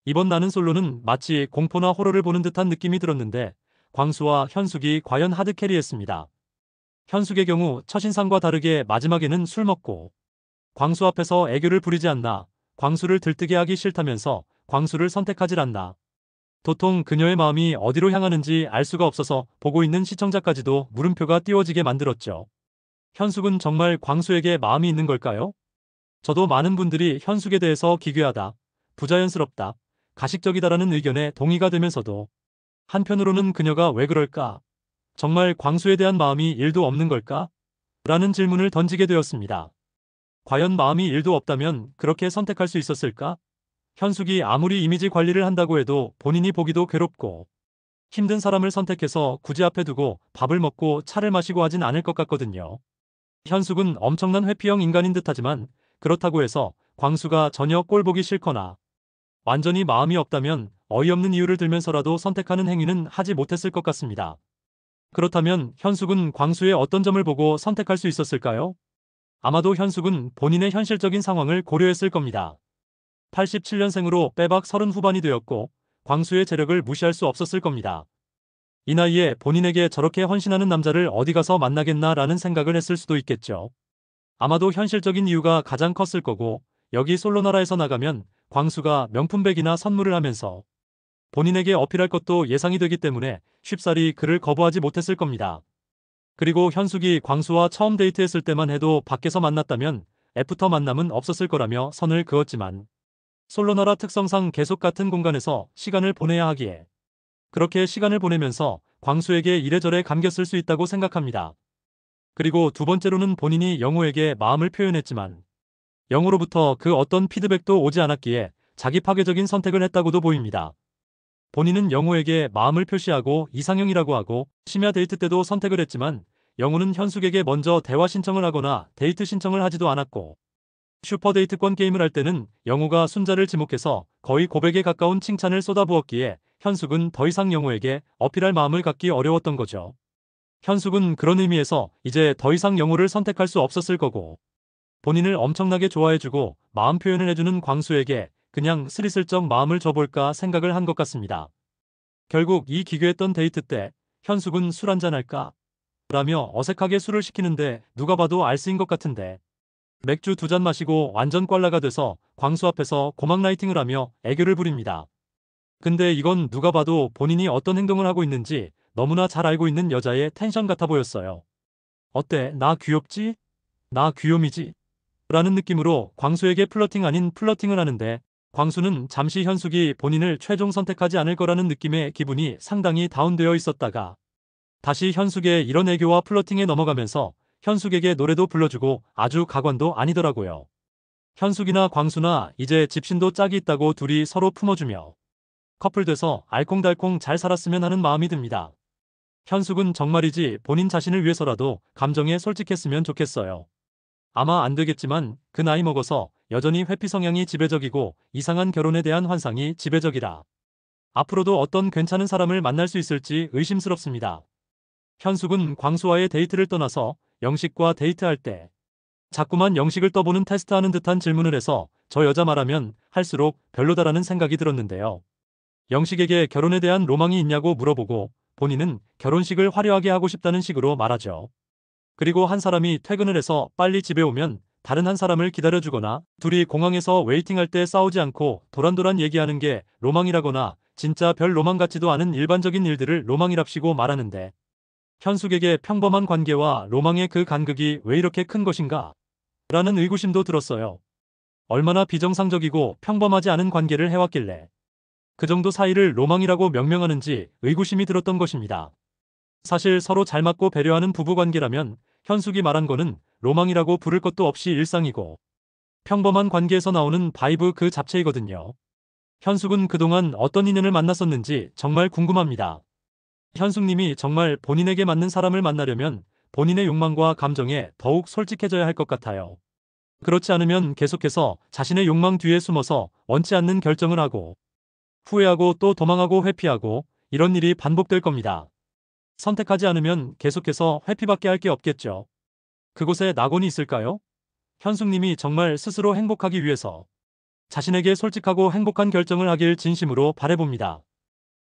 이번 나는 솔로는 마치 공포나 호러를 보는 듯한 느낌이 들었는데 광수와 현숙이 과연 하드캐리했습니다. 현숙의 경우 첫인상과 다르게 마지막에는 술 먹고 광수 앞에서 애교를 부리지 않나, 광수를 들뜨게 하기 싫다면서 광수를 선택하질 않나. 도통 그녀의 마음이 어디로 향하는지 알 수가 없어서 보고 있는 시청자까지도 물음표가 띄워지게 만들었죠. 현숙은 정말 광수에게 마음이 있는 걸까요? 저도 많은 분들이 현숙에 대해서 기괴하다, 부자연스럽다, 가식적이다라는 의견에 동의가 되면서도 한편으로는 그녀가 왜 그럴까? 정말 광수에 대한 마음이 일도 없는 걸까? 라는 질문을 던지게 되었습니다. 과연 마음이 일도 없다면 그렇게 선택할 수 있었을까? 현숙이 아무리 이미지 관리를 한다고 해도 본인이 보기도 괴롭고 힘든 사람을 선택해서 굳이 앞에 두고 밥을 먹고 차를 마시고 하진 않을 것 같거든요. 현숙은 엄청난 회피형 인간인 듯하지만 그렇다고 해서 광수가 전혀 꼴 보기 싫거나 완전히 마음이 없다면 어이없는 이유를 들면서라도 선택하는 행위는 하지 못했을 것 같습니다. 그렇다면 현숙은 광수의 어떤 점을 보고 선택할 수 있었을까요? 아마도 현숙은 본인의 현실적인 상황을 고려했을 겁니다. 87년생으로 빼박 30 후반이 되었고 광수의 재력을 무시할 수 없었을 겁니다. 이 나이에 본인에게 저렇게 헌신하는 남자를 어디 가서 만나겠나라는 생각을 했을 수도 있겠죠. 아마도 현실적인 이유가 가장 컸을 거고 여기 솔로나라에서 나가면 광수가 명품백이나 선물을 하면서 본인에게 어필할 것도 예상이 되기 때문에 쉽사리 그를 거부하지 못했을 겁니다. 그리고 현숙이 광수와 처음 데이트했을 때만 해도 밖에서 만났다면 애프터 만남은 없었을 거라며 선을 그었지만 솔로나라 특성상 계속 같은 공간에서 시간을 보내야 하기에 그렇게 시간을 보내면서 광수에게 이래저래 감겼을 수 있다고 생각합니다. 그리고 두 번째로는 본인이 영호에게 마음을 표현했지만 영호로부터 그 어떤 피드백도 오지 않았기에 자기 파괴적인 선택을 했다고도 보입니다. 본인은 영호에게 마음을 표시하고 이상형이라고 하고 심야 데이트 때도 선택을 했지만 영호는 현숙에게 먼저 대화 신청을 하거나 데이트 신청을 하지도 않았고 슈퍼데이트권 게임을 할 때는 영호가 순자를 지목해서 거의 고백에 가까운 칭찬을 쏟아부었기에 현숙은 더 이상 영호에게 어필할 마음을 갖기 어려웠던 거죠. 현숙은 그런 의미에서 이제 더 이상 영호를 선택할 수 없었을 거고 본인을 엄청나게 좋아해주고 마음 표현을 해주는 광수에게 그냥 스리슬쩍 마음을 줘볼까 생각을 한 것 같습니다. 결국 이 기괴했던 데이트 때 현숙은 술 한잔 할까? 라며 어색하게 술을 시키는데 누가 봐도 알쓰인 것 같은데 맥주 2잔 마시고 완전 꽐라가 돼서 광수 앞에서 고막 라이팅을 하며 애교를 부립니다. 근데 이건 누가 봐도 본인이 어떤 행동을 하고 있는지 너무나 잘 알고 있는 여자의 텐션 같아 보였어요. 어때? 나 귀엽지? 나 귀요미지? 라는 느낌으로 광수에게 플러팅 아닌 플러팅을 하는데 광수는 잠시 현숙이 본인을 최종 선택하지 않을 거라는 느낌의 기분이 상당히 다운되어 있었다가 다시 현숙의 이런 애교와 플러팅에 넘어가면서 현숙에게 노래도 불러주고 아주 가관도 아니더라고요. 현숙이나 광수나 이제 집신도 짝이 있다고 둘이 서로 품어주며 커플 돼서 알콩달콩 잘 살았으면 하는 마음이 듭니다. 현숙은 정말이지 본인 자신을 위해서라도 감정에 솔직했으면 좋겠어요. 아마 안 되겠지만 그 나이 먹어서 여전히 회피 성향이 지배적이고 이상한 결혼에 대한 환상이 지배적이라 앞으로도 어떤 괜찮은 사람을 만날 수 있을지 의심스럽습니다. 현숙은 광수와의 데이트를 떠나서 영식과 데이트할 때 자꾸만 영식을 떠보는 테스트하는 듯한 질문을 해서 저 여자 말하면 할수록 별로다라는 생각이 들었는데요. 영식에게 결혼에 대한 로망이 있냐고 물어보고 본인은 결혼식을 화려하게 하고 싶다는 식으로 말하죠. 그리고 한 사람이 퇴근을 해서 빨리 집에 오면 다른 한 사람을 기다려주거나 둘이 공항에서 웨이팅할 때 싸우지 않고 도란도란 얘기하는 게 로망이라거나 진짜 별 로망 같지도 않은 일반적인 일들을 로망이랍시고 말하는데 현숙에게 평범한 관계와 로망의 그 간극이 왜 이렇게 큰 것인가? 라는 의구심도 들었어요. 얼마나 비정상적이고 평범하지 않은 관계를 해왔길래 그 정도 사이를 로망이라고 명명하는지 의구심이 들었던 것입니다. 사실 서로 잘 맞고 배려하는 부부관계라면 현숙이 말한 거는 로망이라고 부를 것도 없이 일상이고 평범한 관계에서 나오는 바이브 그 잡채이거든요. 현숙은 그동안 어떤 인연을 만났었는지 정말 궁금합니다. 현숙님이 정말 본인에게 맞는 사람을 만나려면 본인의 욕망과 감정에 더욱 솔직해져야 할 것 같아요. 그렇지 않으면 계속해서 자신의 욕망 뒤에 숨어서 원치 않는 결정을 하고 후회하고 또 도망하고 회피하고 이런 일이 반복될 겁니다. 선택하지 않으면 계속해서 회피밖에 할 게 없겠죠. 그곳에 낙원이 있을까요? 현숙님이 정말 스스로 행복하기 위해서 자신에게 솔직하고 행복한 결정을 하길 진심으로 바라봅니다.